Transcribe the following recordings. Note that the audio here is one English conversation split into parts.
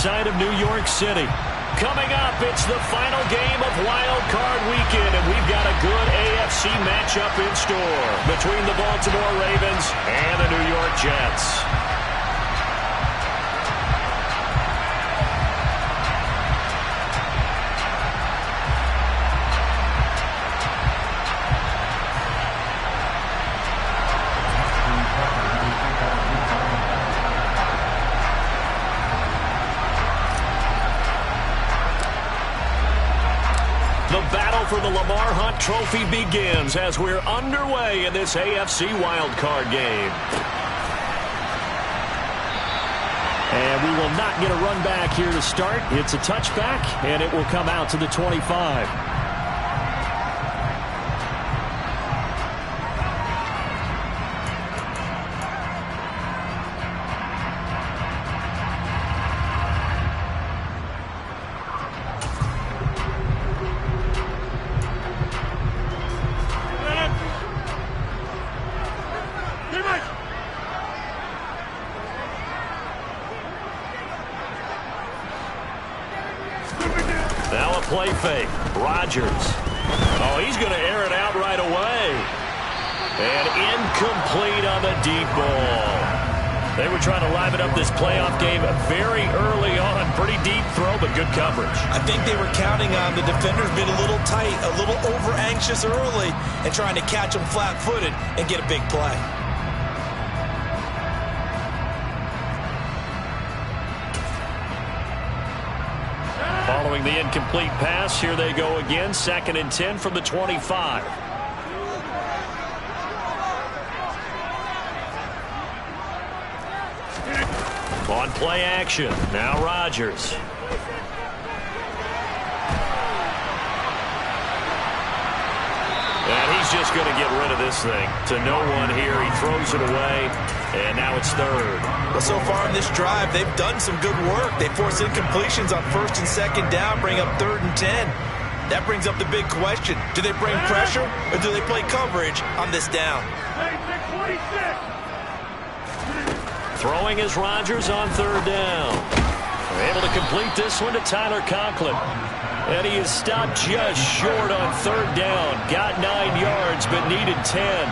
side of New York City. Coming up, it's the final game of Wildcard Weekend, and we've got a good AFC matchup in store between the Baltimore Ravens and the New York Jets. The battle for the Lamar Hunt Trophy begins as we're underway in this AFC wildcard game. And we will not get a run back here to start. It's a touchback, and it will come out to the 25. Now a play fake. Rodgers. Oh, he's going to air it out right away. And incomplete on the deep ball. They were trying to liven up this playoff game very early on. Pretty deep throw, but good coverage. I think they were counting on the defenders being a little tight, a little over-anxious early, and trying to catch them flat-footed and get a big play. Following the incomplete pass, here they go again. 2nd and 10 from the 25. On play action. Now Rodgers. And he's just going to get rid of this thing. To no one here. He throws it away. And now it's 3rd. Well, so far in this drive, they've done some good work. They force incompletions on 1st and 2nd down, bring up 3rd and 10. That brings up the big question. Do they bring pressure or do they play coverage on this down? Throwing is Rodgers on 3rd down. Able to complete this one to Tyler Conklin. And he is stopped just short on 3rd down. Got 9 yards, but needed 10.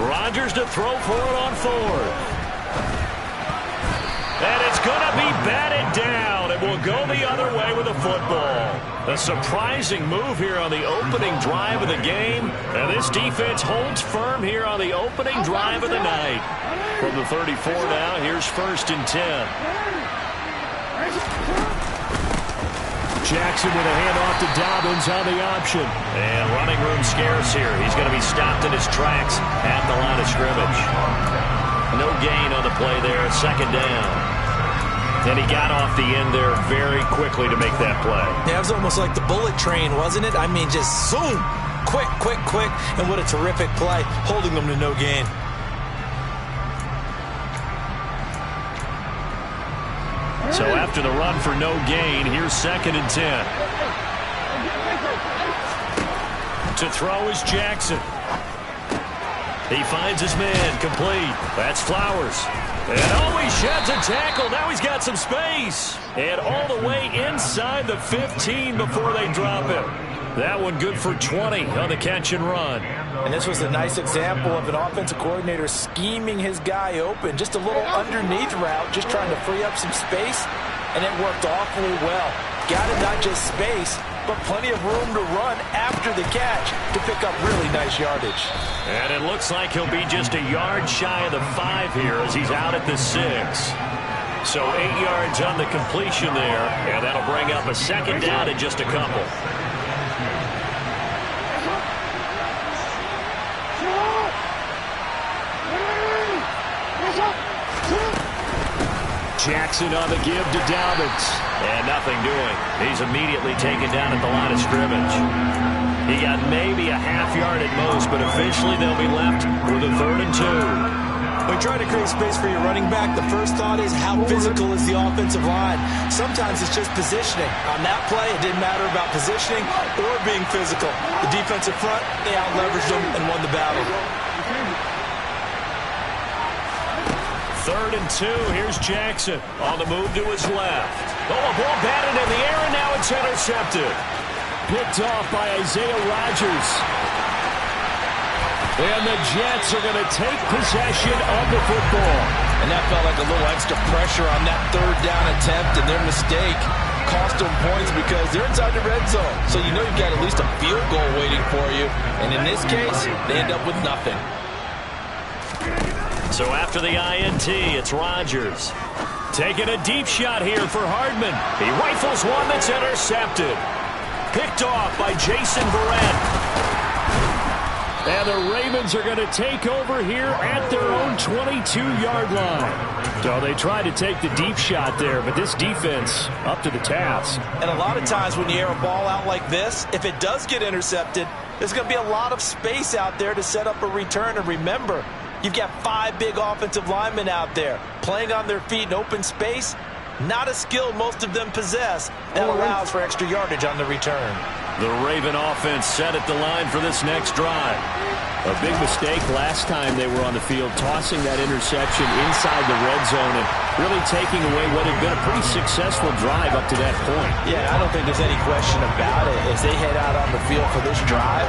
Rodgers to throw for it on 4th. And it's going to be batted down. It will go the other way with the football. A surprising move here on the opening drive of the game. And this defense holds firm here on the opening drive of the night. From the 34 now, here's 1st and 10. Jackson with a handoff to Dobbins on the option. And running room scarce here. He's going to be stopped in his tracks at the line of scrimmage. No gain on the play there. 2nd down. And he got off the end there very quickly to make that play. Yeah, it was almost like the bullet train, wasn't it? I mean, just zoom. Quick, quick, quick. And what a terrific play, holding them to no gain. So after the run for no gain, here's 2nd and 10. To throw is Jackson. He finds his man, complete. That's Flowers. And oh, he sheds a tackle. Now he's got some space. And all the way inside the 15 before they drop him. That one good for 20 on the catch and run. And this was a nice example of an offensive coordinator scheming his guy open. Just a little underneath route, just trying to free up some space. And it worked awfully well. Got him not just space, but plenty of room to run after the catch to pick up really nice yardage. And it looks like he'll be just a yard shy of the 5 here as he's out at the 6. So 8 yards on the completion there, and that'll bring up a 2nd down in just a couple. Jackson on the give to Dobbins. And nothing doing. He's immediately taken down at the line of scrimmage. He got maybe a half yard at most, but officially they'll be left with a 3rd and 2. When trying to create space for your running back, the first thought is how physical is the offensive line. Sometimes it's just positioning. On that play, it didn't matter about positioning or being physical. The defensive front, they out-leveraged them and won the battle. 3rd and 2. Here's Jackson on the move to his left. Oh, a ball batted in the air, and now it's intercepted. Picked off by Isaiah Rodgers. And the Jets are going to take possession of the football. And that felt like a little extra pressure on that 3rd down attempt, and their mistake cost them points because they're inside the red zone. So you know you've got at least a field goal waiting for you. And in this case, they end up with nothing. So after the INT, it's Rodgers. Taking a deep shot here for Hardman. He rifles one that's intercepted. Picked off by Jason Verrett. And the Ravens are going to take over here at their own 22-yard line. So they tried to take the deep shot there, but this defense up to the task. And a lot of times when you air a ball out like this, if it does get intercepted, there's going to be a lot of space out there to set up a return. And remember, you've got 5 big offensive linemen out there playing on their feet in open space. Not a skill most of them possess. That allows for extra yardage on the return. The Raven offense set at the line for this next drive. A big mistake last time they were on the field, tossing that interception inside the red zone and really taking away what had been a pretty successful drive up to that point. Yeah, I don't think there's any question about it. As they head out on the field for this drive,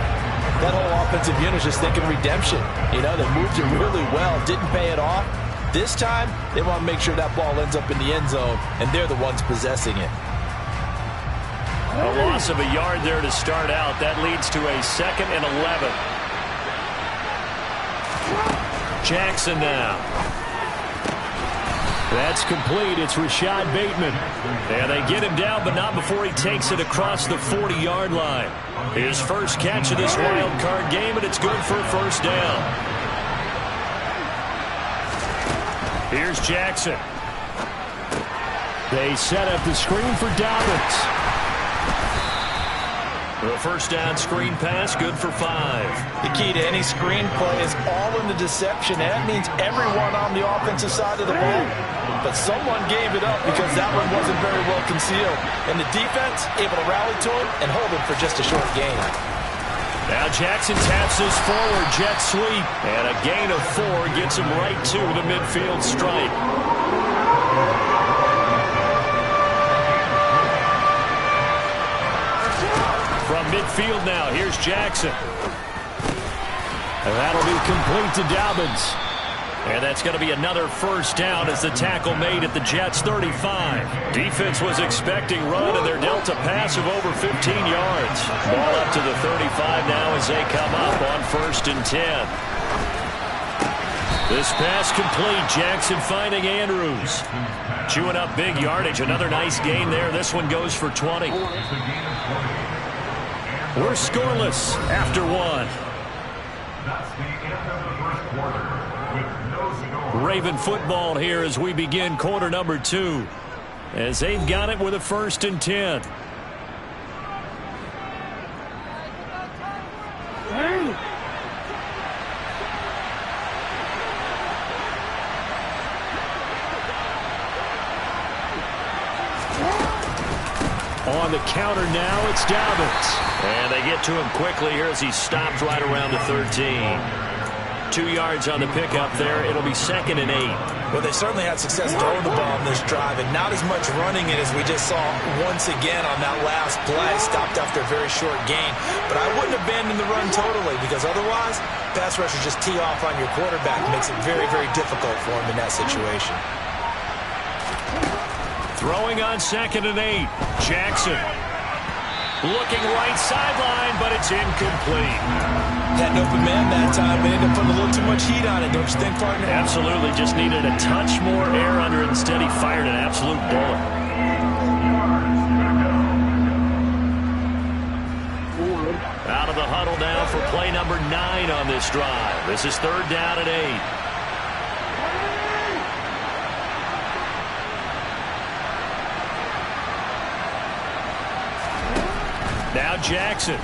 that whole offensive unit is just thinking redemption. You know, they moved it really well, didn't pay it off. This time, they want to make sure that ball ends up in the end zone, and they're the ones possessing it. A loss of a yard there to start out. That leads to a 2nd and 11. Jackson now. That's complete. It's Rashad Bateman. And they get him down, but not before he takes it across the 40-yard line. His first catch of this wild card game, and it's good for a first down. Here's Jackson. They set up the screen for Dobbins. The first down screen pass, good for 5. The key to any screen play is all in the deception. And that means everyone on the offensive side of the ball. But someone gave it up because that one wasn't very well concealed. And the defense able to rally to him and hold him for just a short gain. Now Jackson taps his forward jet sweep. And a gain of 4 gets him right to the midfield stripe. From midfield now, here's Jackson. And that'll be complete to Dobbins. And that's going to be another first down as the tackle made at the Jets' 35. Defense was expecting run, and they're dealt a pass of over 15 yards. Ball up to the 35 now as they come up on 1st and 10. This pass complete. Jackson finding Andrews. Chewing up big yardage. Another nice gain there. This one goes for 20. We're scoreless after 1. Raven football here as we begin quarter number 2. As they've got it with a 1st and 10. On the counter now, it's Dobbins. And they get to him quickly here as he stops right around the 13. 2 yards on the pickup there. It'll be 2nd and 8. Well, they certainly had success throwing the ball in this drive, and not as much running it as we just saw once again on that last play. Stopped after a very short gain. But I wouldn't abandon the run totally, because otherwise, pass rushers just tee off on your quarterback. It makes it very, very difficult for him in that situation. Throwing on 2nd and 8. Jackson. Looking right sideline, but it's incomplete. Had an open man that time, but ended up putting a little too much heat on it, don't you think, partner? Absolutely. Just needed a touch more air under it. Instead, he fired an absolute bullet. Out of the huddle now for play number 9 on this drive. This is 3rd down and 8. Now Jackson.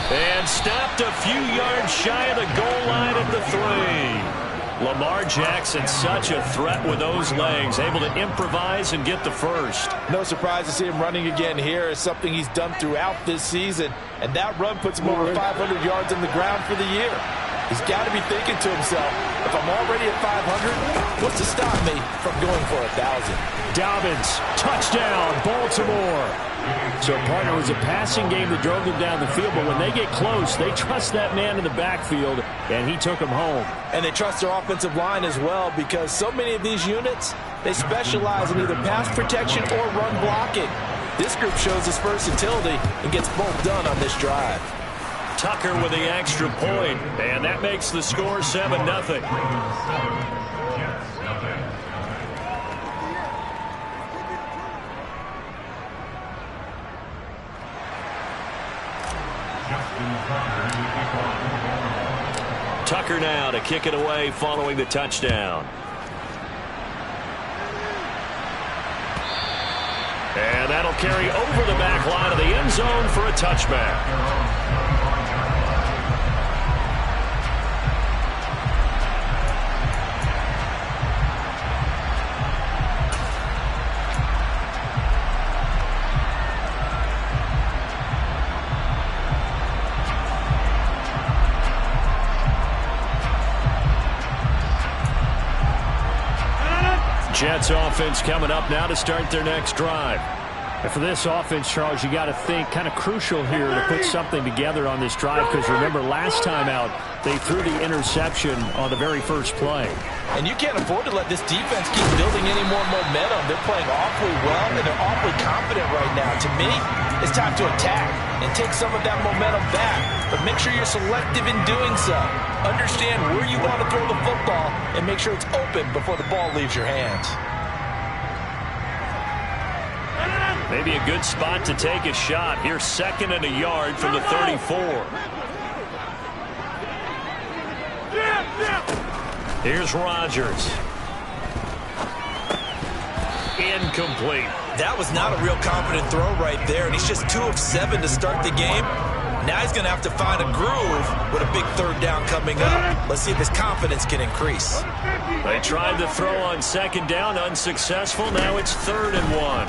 And stopped a few yards shy of the goal line at the 3. Lamar Jackson, such a threat with those legs, able to improvise and get the first. No surprise to see him running again here. It's something he's done throughout this season, and that run puts him over 500 yards on the ground for the year. He's got to be thinking to himself, if I'm already at 500, what's to stop me from going for 1,000? Dobbins, touchdown, Baltimore. So, partner, it was a passing game that drove them down the field, but when they get close, they trust that man in the backfield, and he took them home. And they trust their offensive line as well, because so many of these units, they specialize in either pass protection or run blocking. This group shows its versatility and gets both done on this drive. Tucker with the extra point, and that makes the score 7-0. Tucker now to kick it away following the touchdown. And that'll carry over the back line of the end zone for a touchback. Jets offense coming up now to start their next drive. And for this offense, Charles, you got to think kind of crucial here to put something together on this drive, because remember last time out they threw the interception on the very first play. And you can't afford to let this defense keep building any more momentum. They're playing awfully well, and they're awfully confident right now. To me, it's time to attack and take some of that momentum back. But make sure you're selective in doing so. Understand where you want to throw the football and make sure it's open before the ball leaves your hands. Maybe a good spot to take a shot. Here's 2nd and a yard from the 34. Here's Rodgers. Incomplete. That was not a real confident throw right there, and he's just 2 of 7 to start the game. Now he's going to have to find a groove with a big 3rd down coming up. Let's see if his confidence can increase. They tried to throw on 2nd down, unsuccessful. Now it's 3rd and 1.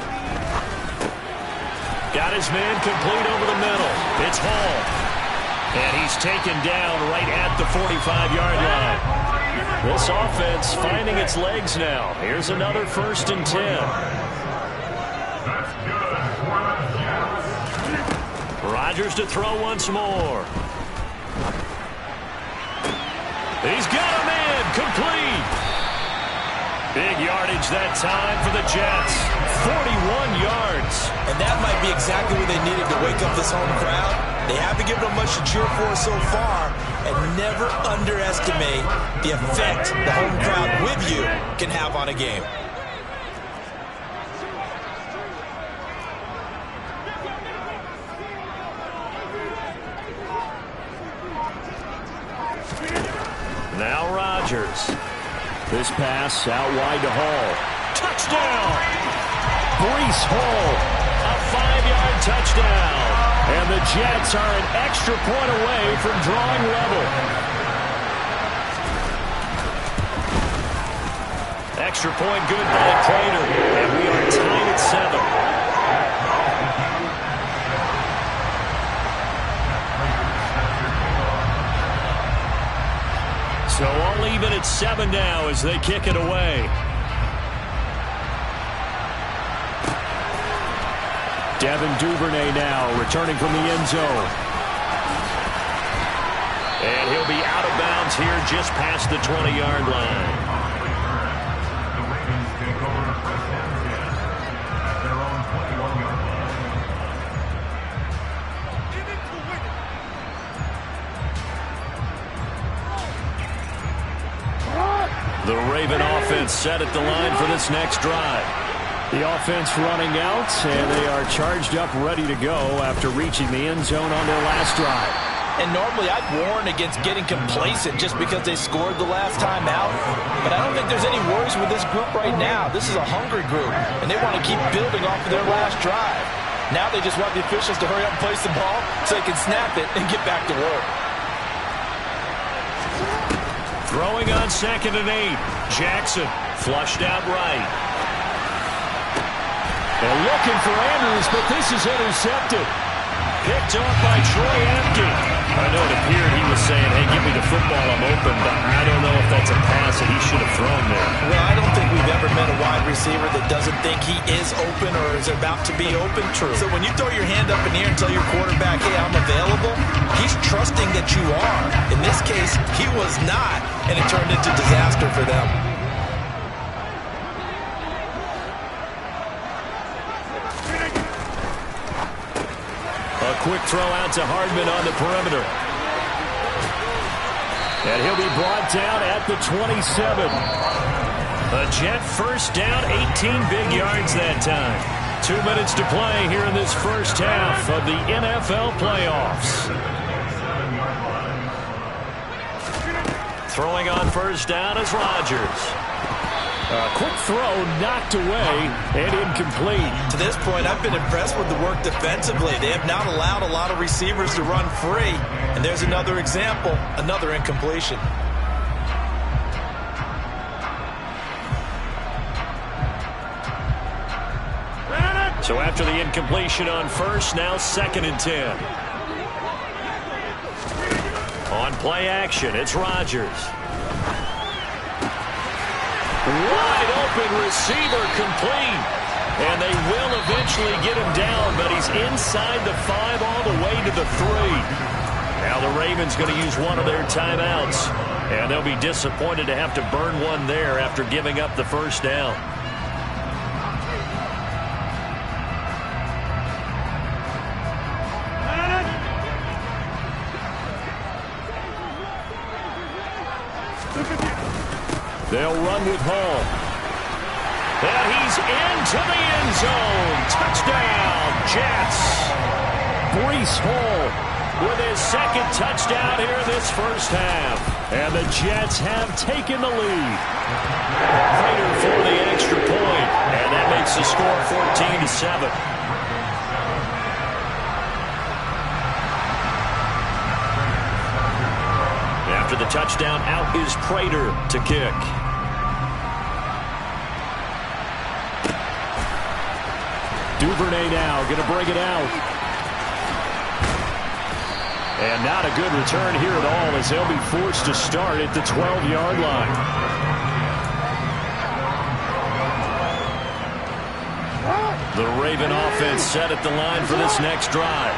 Got his man complete over the middle. It's Hall. And he's taken down right at the 45-yard line. This offense finding its legs now. Here's another 1st and 10. Rodgers to throw once more. He's got a man complete. Big yardage that time for the Jets. 41 yards. And that might be exactly what they needed to wake up this home crowd. They haven't given them much to cheer for so far. And never underestimate the effect the home crowd with you can have on a game. Now Rodgers. This pass out wide to Hall. Touchdown! Breece Hall, a 5-yard touchdown. And the Jets are an extra point away from drawing level. Extra point good by Prater. And we are tied at 7. So all even at 7 now as they kick it away. Devin Duvernay now returning from the end zone. And he'll be out of bounds here just past the 20-yard line. The Raven offense set at the line for this next drive. The offense running out, and they are charged up, ready to go after reaching the end zone on their last drive. And normally I'd warn against getting complacent just because they scored the last time out. But I don't think there's any worries with this group right now. This is a hungry group, and they want to keep building off of their last drive. Now they just want the officials to hurry up and place the ball so they can snap it and get back to work. Throwing on 2nd and 8. Jackson flushed out right. They're looking for Andrews, but this is intercepted. Picked off by Troy Apke. I know it appeared he was saying, hey, give me the football, I'm open, but I don't know if that's a pass that he should have thrown there. Well, I don't think we've ever met a wide receiver that doesn't think he is open or is about to be open. True. So when you throw your hand up in the air and tell your quarterback, hey, I'm available, he's trusting that you are. In this case, he was not, and it turned into disaster for them. A quick throw out to Hardman on the perimeter. And he'll be brought down at the 27. A Jet first down, 18 big yards that time. 2 minutes to play here in this first half of the NFL playoffs. Throwing on first down is Rodgers. A quick throw knocked away and incomplete. To this point, I've been impressed with the work defensively. They have not allowed a lot of receivers to run free. And there's another example, another incompletion. So after the incompletion on first, now 2nd and 10. On play action, it's Rodgers. Wide open receiver complete. And they will eventually get him down, but he's inside the 5 all the way to the 3. Now the Ravens going to use one of their timeouts. And they'll be disappointed to have to burn one there after giving up the first down. They'll run with Hall. And he's into the end zone. Touchdown, Jets. Breece Hall with his 2nd touchdown here in this first half. And the Jets have taken the lead. Prater for the extra point. And that makes the score 14-7. After the touchdown, out is Prater to kick. Duvernay now going to bring it out. And not a good return here at all as they'll be forced to start at the 12-yard line. The Raven offense set at the line for this next drive.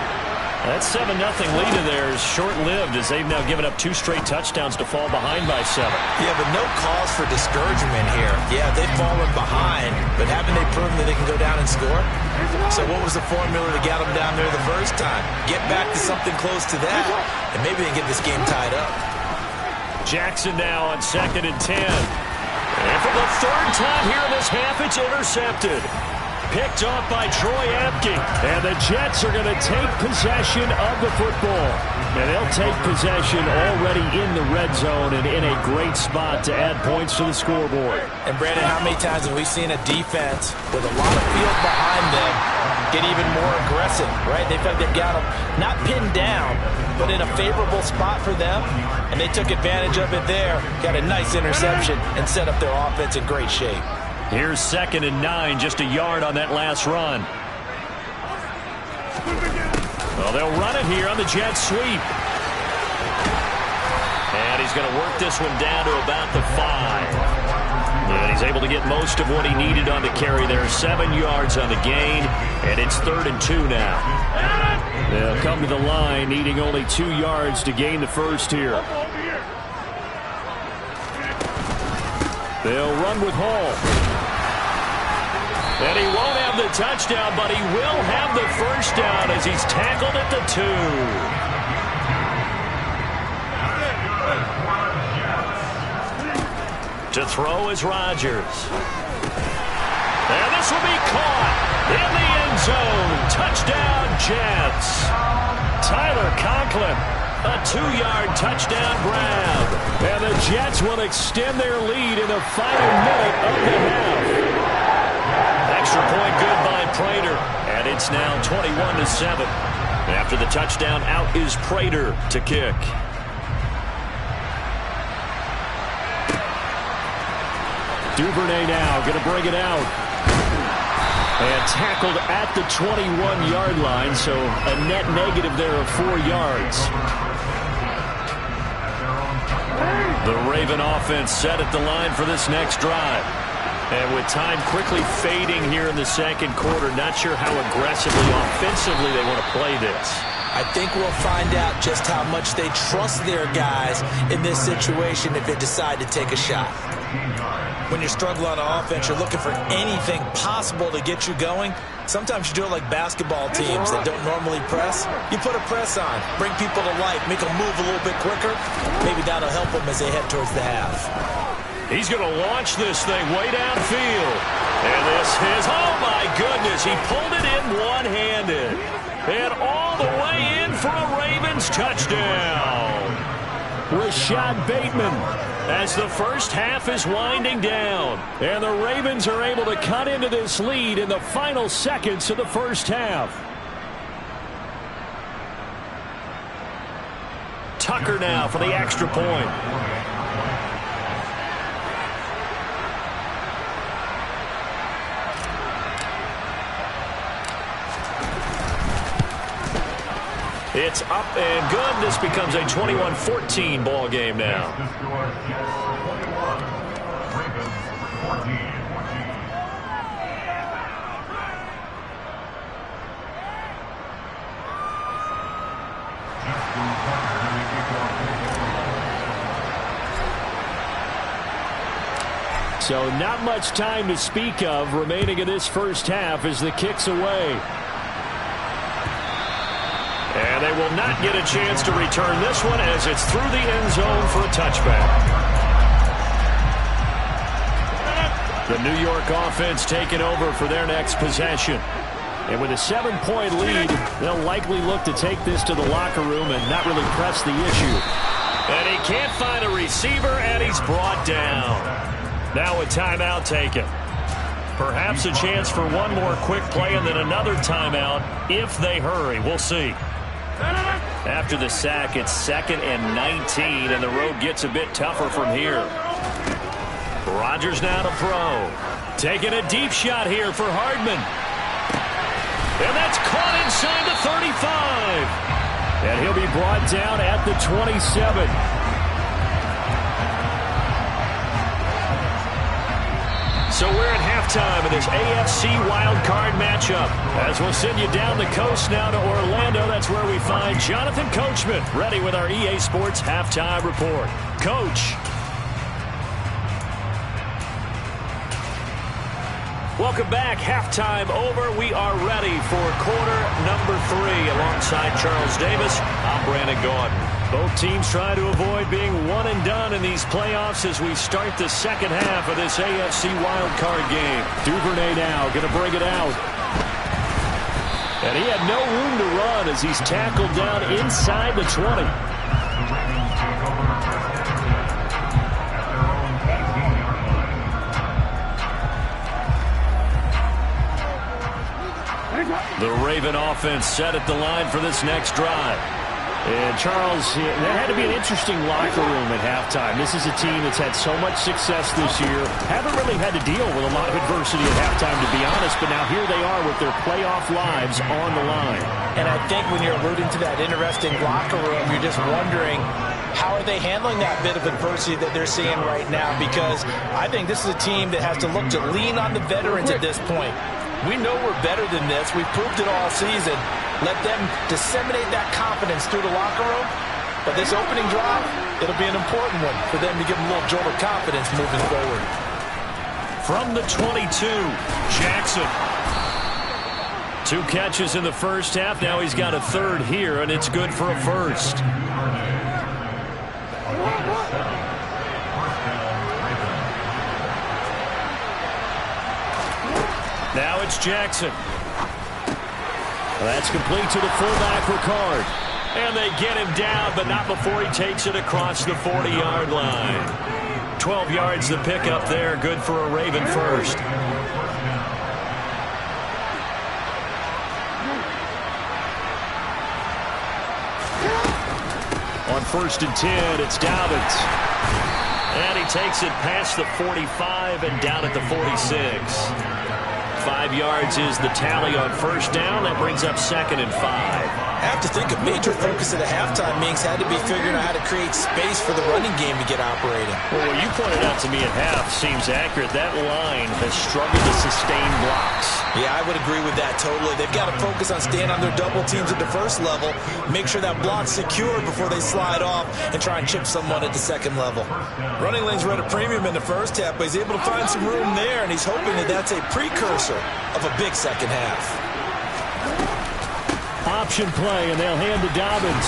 That 7-0 lead of theirs is short-lived as they've now given up 2 straight touchdowns to fall behind by 7. Yeah, but no cause for discouragement here. Yeah, they've fallen behind, but haven't they proven that they can go down and score? So what was the formula to get them down there the first time? Get back to something close to that, and maybe they can get this game tied up. Jackson now on 2nd and 10. And for the 3rd time here in this half, it's intercepted. Picked off by Troy Apke. And the Jets are going to take possession of the football. And they'll take possession already in the red zone and in a great spot to add points to the scoreboard. And Brandon, how many times have we seen a defense with a lot of field behind them get even more aggressive, right? They feel like they've got them not pinned down, but in a favorable spot for them. And they took advantage of it there. Got a nice interception and set up their offense in great shape. Here's 2nd and 9, just a yard on that last run. Well, they'll run it here on the jet sweep. And he's going to work this one down to about the 5. And he's able to get most of what he needed on the carry there. 7 yards on the gain, and it's 3rd and 2 now. They'll come to the line, needing only 2 yards to gain the first here. They'll run with Hall. And he won't have the touchdown, but he will have the first down as he's tackled at the 2. To throw is Rodgers. And this will be caught in the end zone. Touchdown, Jets. Tyler Conklin, a 2-yard touchdown grab. And the Jets will extend their lead in the final minute of the half. Extra point good by Prater. And it's It's now 21-7. After the touchdown, out is Prater to kick. Duvernay now going to bring it out. And tackled at the 21-yard line, so a net negative there of 4 yards. The Raven offense set at the line for this next drive. And with time quickly fading here in the second quarter, not sure how aggressively, offensively they want to play this. I think we'll find out just how much they trust their guys in this situation if they decide to take a shot. When you're struggling on offense, you're looking for anything possible to get you going. Sometimes you do it like basketball teams that don't normally press. You put a press on, bring people to life, make them move a little bit quicker. Maybe that'll help them as they head towards the half. He's going to launch this thing way downfield. And this is, oh my goodness, he pulled it in one-handed. And all the way in for a Ravens touchdown. Rashad Bateman, as the first half is winding down. And the Ravens are able to cut into this lead in the final seconds of the first half. Tucker now for the extra point. It's up and good. This becomes a 21-14 ball game now. So not much time to speak of remaining in this first half as the kick's away. And they will not get a chance to return this one as it's through the end zone for a touchback. The New York offense taking over for their next possession. And with a 7-point lead, they'll likely look to take this to the locker room and not really press the issue. And he can't find a receiver, and he's brought down. Now a timeout taken. Perhaps a chance for one more quick play and then another timeout if they hurry. We'll see. After the sack, it's 2nd and 19, and the road gets a bit tougher from here. Rodgers now to throw. Taking a deep shot here for Hardman. And that's caught inside the 35. And he'll be brought down at the 27. So we're at halftime of this AFC Wildcard matchup. As we'll send you down the coast now to Orlando, that's where we find Jonathan Coachman, ready with our EA Sports Halftime Report. Coach. Welcome back. Halftime over. We are ready for quarter number 3. Alongside Charles Davis, I'm Brandon Gaudin. Both teams try to avoid being one and done in these playoffs as we start the second half of this AFC wildcard game. Duvernay now going to bring it out. And he had no room to run as he's tackled down inside the 20. The Raven offense set at the line for this next drive. And Charles, that had to be an interesting locker room at halftime. This is a team that's had so much success this year. Haven't really had to deal with a lot of adversity at halftime, to be honest. But now here they are with their playoff lives on the line. And I think when you're alluding to that interesting locker room, you're just wondering, how are they handling that bit of adversity that they're seeing right now? Because I think this is a team that has to look to lean on the veterans at this point. We know we're better than this. We've proved it all season. Let them disseminate that confidence through the locker room. But this opening drive, it'll be an important one for them to give them a little jolt of confidence moving forward. From the 22, Jackson. 2 catches in the first half. Now he's got a third here, and it's good for a first. Now it's Jackson. That's complete to the fullback, Ricard. And they get him down, but not before he takes it across the 40-yard line. 12 yards the pickup there. Good for a Raven first. On 1st and 10, it's Dobbins. And he takes it past the 45 and down at the 46. 5 yards is the tally on 1st down. That brings up 2nd and 5. I have to think a major focus at the halftime, Minks, had to be figuring out how to create space for the running game to get operating. Well, what you pointed out to me at half seems accurate. That line has struggled to sustain blocks. Yeah, I would agree with that totally. They've got to focus on staying on their double teams at the first level, make sure that block's secure before they slide off and try and chip someone at the second level. Running lanes were at a premium in the first half, but he's able to find some room there, and he's hoping that that's a precursor of a big second half. Option play, and they'll hand to Dobbins.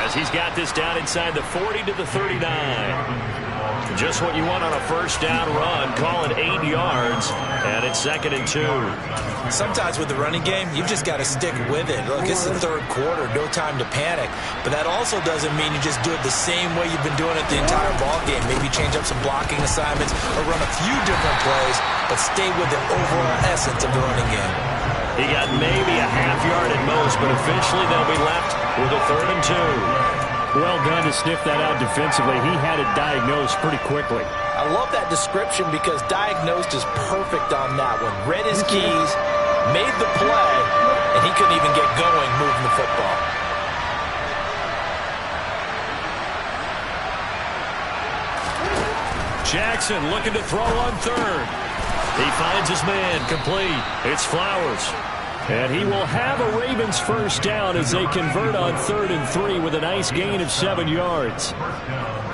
As he's got this down inside the 40 to the 39. Just what you want on a 1st down run. Call it 8 yards, and it's 2nd and 2. Sometimes with the running game, you've just got to stick with it. Look, it's the 3rd quarter, no time to panic. But that also doesn't mean you just do it the same way you've been doing it the entire ball game. Maybe change up some blocking assignments or run a few different plays, but stay with the overall essence of the running game. He got maybe a half yard at most, but eventually they'll be left with a 3rd and 2. Well done to sniff that out defensively. He had it diagnosed pretty quickly. I love that description because diagnosed is perfect on that one. Read his keys, made the play, and he couldn't even get going moving the football. Jackson looking to throw on 3rd. He finds his man complete. It's Flowers. And he will have a Ravens 1st down as they convert on 3rd and 3 with a nice gain of 7 yards.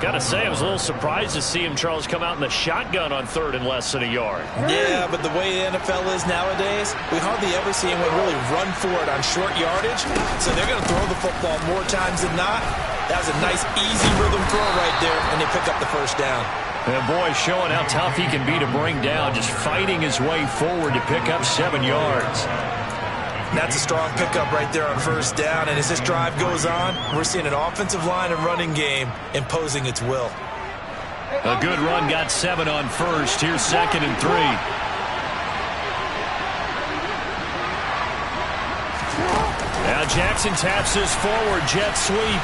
Gotta say, I was a little surprised to see him, Charles, come out in the shotgun on 3rd and less than a yard. Yeah, but the way the NFL is nowadays, we hardly ever see anyone really run for it on short yardage. So they're going to throw the football more times than not. That was a nice, easy rhythm throw right there, and they pick up the 1st down. And boy, showing how tough he can be to bring down, just fighting his way forward to pick up 7 yards. That's a strong pickup right there on 1st down, and as this drive goes on, we're seeing an offensive line and running game imposing its will. A good run got 7 on 1st. Here's 2nd and 3. Now Jackson taps this forward, jet sweep.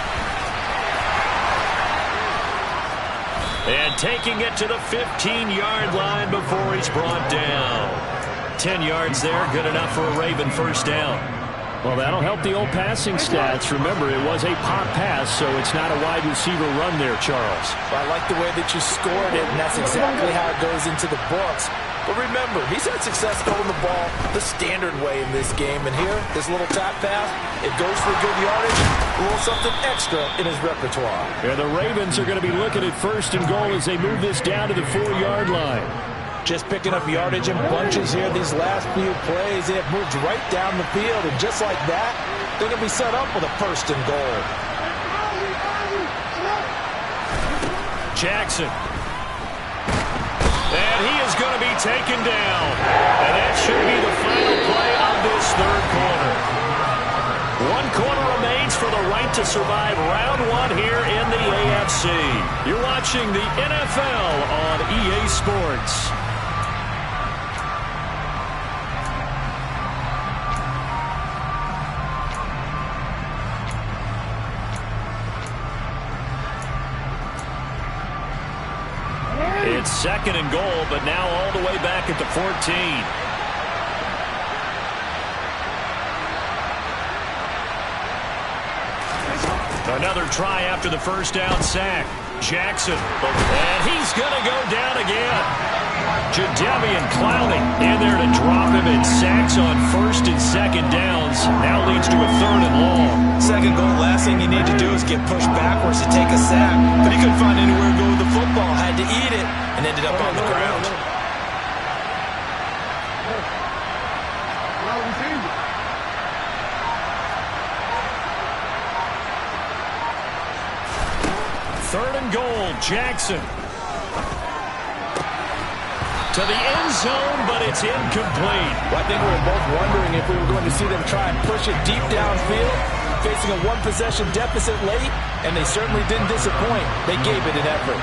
And taking it to the 15-yard line before he's brought down. 10 yards there, good enough for a Raven 1st down. Well, that'll help the old passing stats. Remember, it was a pop pass, so it's not a wide receiver run there, Charles. Well, I like the way that you scored it, and that's exactly how it goes into the books. But remember, he's had success throwing the ball the standard way in this game. And here, this little tap pass, it goes for good yardage, a little something extra in his repertoire. Yeah, the Ravens are going to be looking at 1st and goal as they move this down to the 4-yard line. Just picking up yardage in bunches here these last few plays. They have moved right down the field, and just like that, they're going to be set up with a 1st and goal. Jackson. And he is going to be taken down. And that should be the final play of this 3rd quarter. 1 quarter remains for the right to survive round 1 here in the AFC. You're watching the NFL on EA Sports. It's 2nd and goal, but now all the way back at the 14. Another try after the 1st down sack. Jackson, and he's going to go down again. Jadeveon Clowney in there to drop him, and sacks on 1st and 2nd downs. Now leads to a 3rd and long. 2nd goal, last thing you need to do is get pushed backwards to take a sack. But he couldn't find anywhere to go with the football, had to eat it, and ended up on the ground. Third and goal, Jackson. To the end zone, but it's incomplete. Well, I think we were both wondering if we were going to see them try and push it deep downfield, facing a 1-possession deficit late, and they certainly didn't disappoint. They gave it an effort.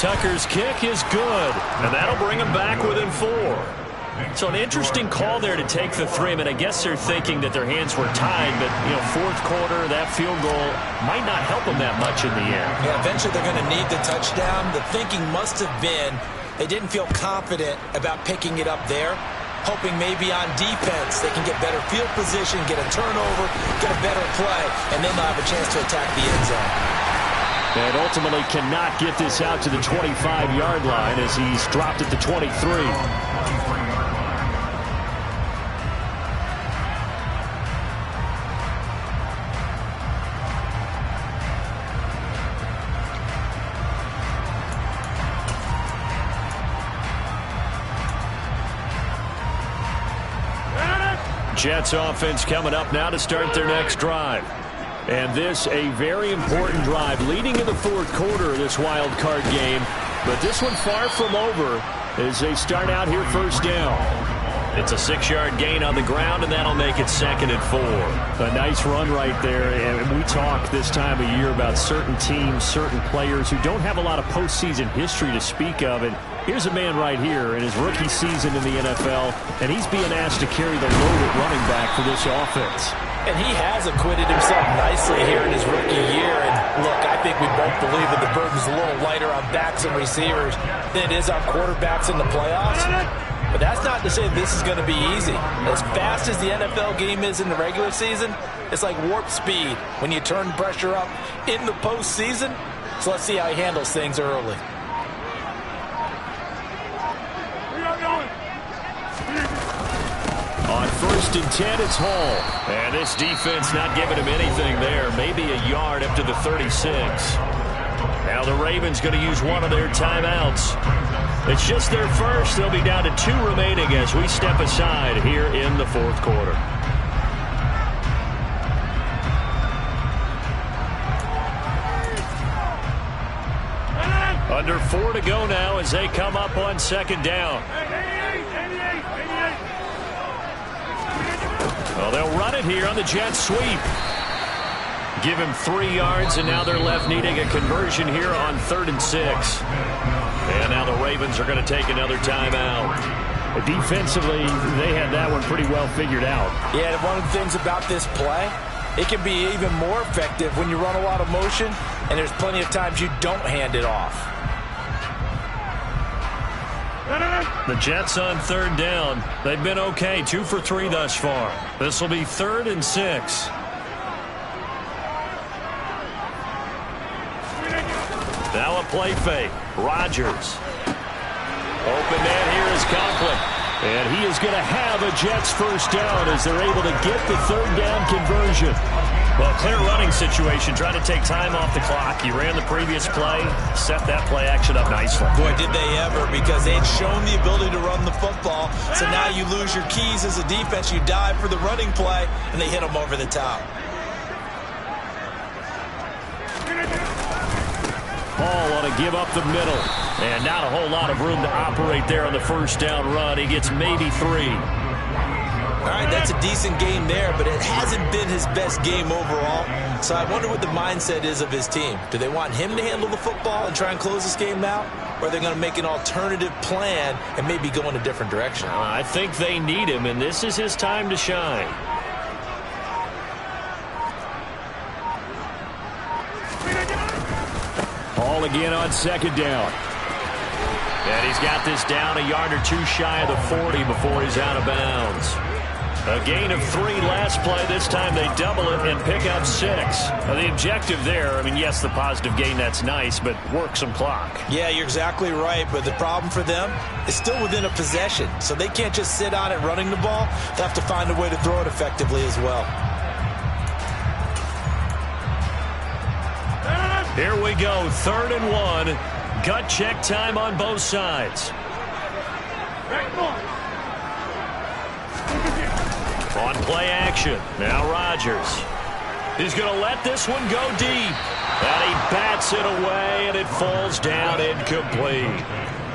Tucker's kick is good, and that'll bring him back within 4. So an interesting call there to take the 3. I mean, I guess they're thinking that their hands were tied, but, you know, fourth quarter, that field goal might not help them that much in the end. Yeah, eventually they're going to need the touchdown. The thinking must have been they didn't feel confident about picking it up there, hoping maybe on defense they can get better field position, get a turnover, get a better play, and then they'll have a chance to attack the end zone. And ultimately cannot get this out to the 25-yard line as he's dropped at the 23. Jets offense coming up now to start their next drive. And this a very important drive leading in the fourth quarter of this wild card game. But this one far from over as they start out here first down. It's a 6-yard gain on the ground, and that'll make it 2nd and 4. A nice run right there. And we talk this time of year about certain teams, certain players who don't have a lot of postseason history to speak of. And here's a man right here in his rookie season in the NFL, and he's being asked to carry the load at running back for this offense. And he has acquitted himself nicely here in his rookie year. And look, I think we both believe that the burden's a little lighter on backs and receivers than it is on quarterbacks in the playoffs. But that's not to say this is going to be easy. As fast as the NFL game is in the regular season, it's like warp speed when you turn pressure up in the postseason. So let's see how he handles things early. On 1st and 10, it's Hall. And this defense not giving him anything there. Maybe a yard up to the 36. Now the Ravens going to use one of their timeouts. It's just their first. They'll be down to 2 remaining as we step aside here in the fourth quarter. Under 4 to go now as they come up on 2nd down. Well, they'll run it here on the Jets sweep. Give him 3 yards, and now they're left needing a conversion here on 3rd and 6. And now the Ravens are going to take another timeout. Defensively, they had that one pretty well figured out. Yeah, and one of the things about this play, it can be even more effective when you run a lot of motion, and there's plenty of times you don't hand it off. The Jets on 3rd down. They've been okay, 2 for 3 thus far. This will be 3rd and 6. Now a play fake. Rodgers. Open man here is Conklin. And he is going to have a Jets first down as they're able to get the 3rd down conversion. Well, clear running situation, trying to take time off the clock. He ran the previous play, set that play action up nicely. Boy, did they ever, because they'd shown the ability to run the football. So now you lose your keys as a defense. You dive for the running play, and they hit them over the top. Hall on to give up the middle. And not a whole lot of room to operate there on the first down run. He gets maybe 3. All right, that's a decent game there, but it hasn't been his best game overall. So I wonder what the mindset is of his team. Do they want him to handle the football and try and close this game out? Or are they going to make an alternative plan and maybe go in a different direction? I think they need him, and this is his time to shine. Hall again on 2nd down. And he's got this down a yard or 2 shy of the 40 before he's out of bounds. A gain of 3 last play. This time they double it and pick up 6. Now the objective there, I mean, yes, the positive gain, that's nice, but work some clock. Yeah, you're exactly right, but the problem for them is still within a possession. So they can't just sit on it running the ball. They have to find a way to throw it effectively as well. Here we go, 3rd and 1. Gut check time on both sides. On play action, now Rodgers. He's going to let this one go deep. And he bats it away, and it falls down incomplete.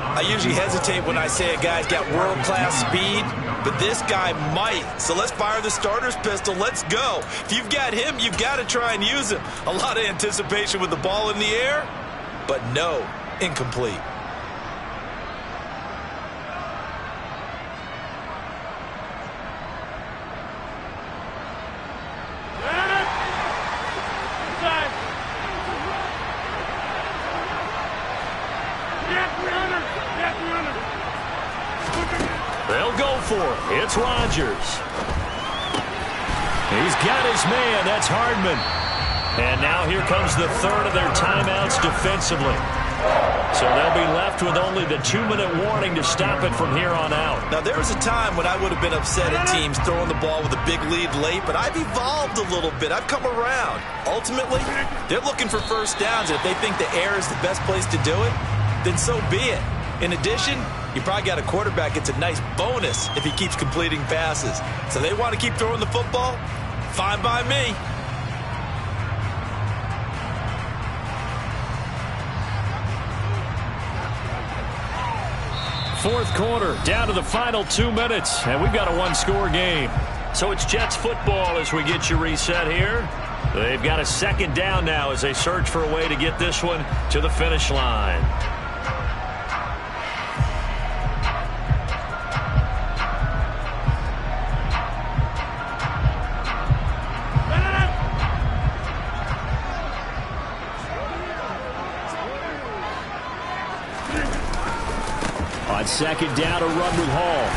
I usually hesitate when I say a guy's got world-class speed, but this guy might. So let's fire the starter's pistol. Let's go. If you've got him, you've got to try and use him. A lot of anticipation with the ball in the air, but no, incomplete. They'll go for it. It's Rodgers. He's got his man. That's Hardman. And now here comes the third of their timeouts defensively. So they'll be left with only the 2-minute warning to stop it from here on out. Now, there was a time when I would have been upset at teams throwing the ball with a big lead late, but I've evolved a little bit. I've come around. Ultimately, they're looking for first downs, and if they think the air is the best place to do it, then so be it. In addition, you probably got a quarterback gets a nice bonus if he keeps completing passes. So they want to keep throwing the football? Fine by me. Fourth quarter, down to the final 2 minutes, and we've got a one-score game. So it's Jets football as we get you reset here. They've got a second down now as they search for a way to get this one to the finish line. On second down, a run with Hall.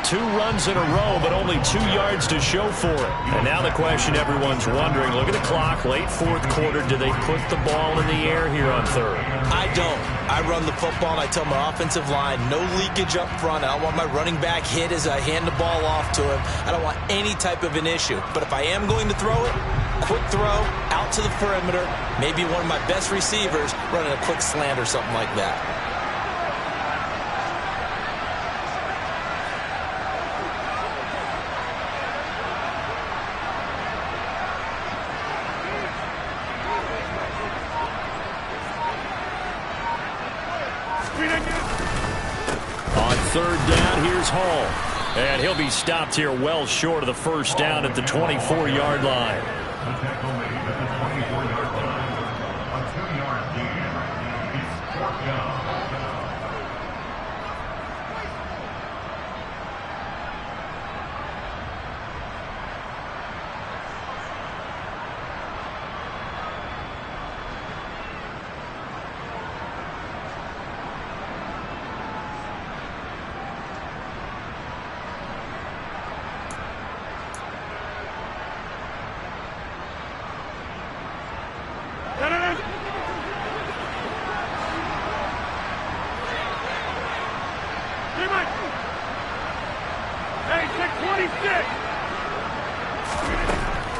2 runs in a row, but only 2 yards to show for it. And now the question everyone's wondering, look at the clock, late fourth quarter, do they put the ball in the air here on third? I don't. I run the football, and I tell my offensive line, no leakage up front. I don't want my running back hit as I hand the ball off to him. I don't want any type of an issue. But if I am going to throw it, quick throw, out to the perimeter, maybe one of my best receivers running a quick slant or something like that. On third down, here's Hall. And he'll be stopped here well short of the first down at the 24-yard line.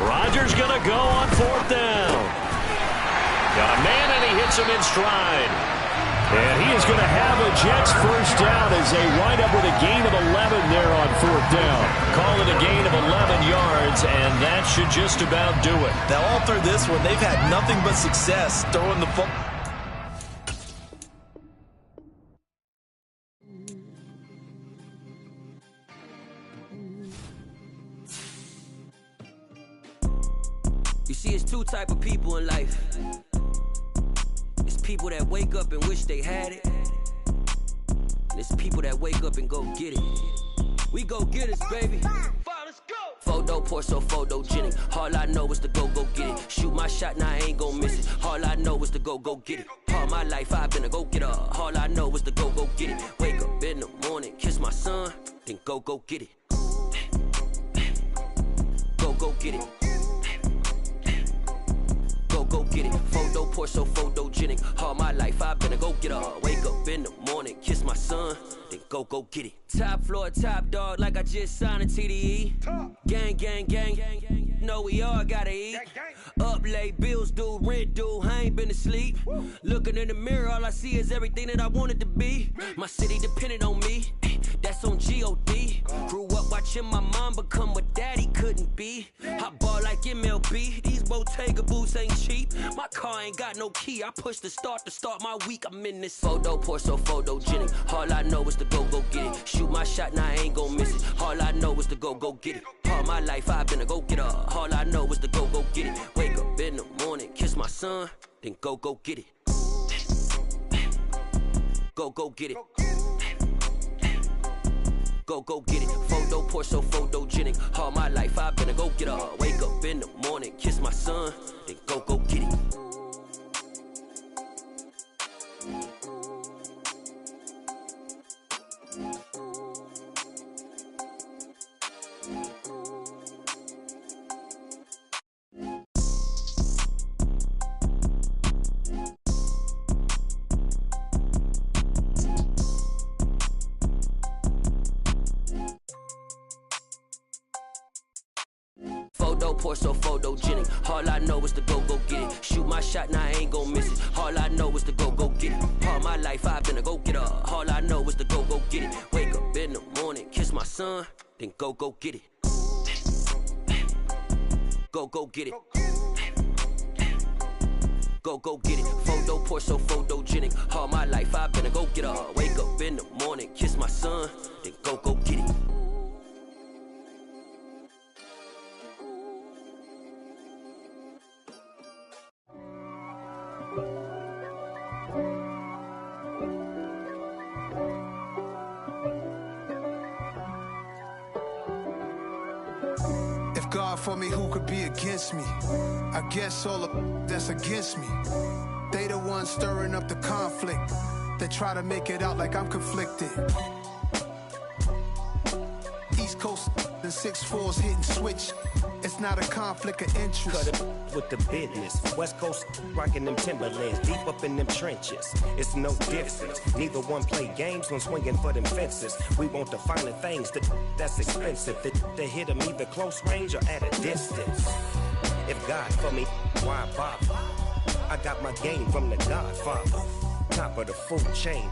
Rodgers going to go on fourth down. Got a man, and he hits him in stride. And he is going to have a Jets first down as they wind up with a gain of 11 there on fourth down. Call it a gain of 11 yards, and that should just about do it. Now, all through this one, they've had nothing but success throwing the football. You see, it's 2 type of people in life. It's people that wake up and wish they had it. And it's people that wake up and go get it. We go get it, baby. Let's go. Photo pour so photogenic. All I know is to go get it. Shoot my shot, now I ain't gon' miss it. All I know is to go get it. All my life I've been a go-getter. All I know is to go get it. Wake up in the morning, kiss my son, then go get it. Go get it. Go get it. Photo pour so photogenic. All my life I've been a go-getter. Wake up in the morning, kiss my son, then go get it. Top floor, top dog, like I just signed a TDE. Gang, gang, gang, gang. Know we all gotta eat. Up late, bills due, rent due, I ain't been asleep. Looking in the mirror, all I see is everything that I wanted to be. My city depended on me, that's on G.O.D. Grew up watching my mom become what daddy couldn't be. I ball like MLB, these Bottega boots ain't cheap. My car ain't got no key, I push the start to start my week. I'm in this photo pour so photogenic. All I know is to go get it. Shoot my shot, now I ain't gon' miss it. All I know is to go get it. All my life I've been a go-getter. All I know is to go get it. Wake up in the morning, kiss my son, then go get it. Go get it. Go get it. Photo pour so photogenic. All my life I've been a go-getter. Wake up in the morning, kiss my son, then go get it. Photo poor, so photogenic. All I know is to go get it. Shoot my shot, now I ain't gon' miss it. All I know is to go get it. All my life I've been a go-getter. All I know is to go get it. Wake up in the morning, kiss my son, then go get it. Go get it. Go get it. Photo poor, so photogenic. All my life I've been a go-getter. Wake up in the morning, kiss my son, then go get it. If God for me, who could be against me? I guess all of that's against me. They the ones stirring up the conflict. They try to make it out like I'm conflicted. East Coast, the 6'4's hitting switch. It's not a conflict of interest. Cut it with the business. West Coast rocking them Timberlands, deep up in them trenches. It's no difference. Neither one play games when swinging for them fences. We want the finer things that's expensive. They hit them either close range or at a distance. If God for me, why bother? I got my game from the Godfather. Top of the food chain.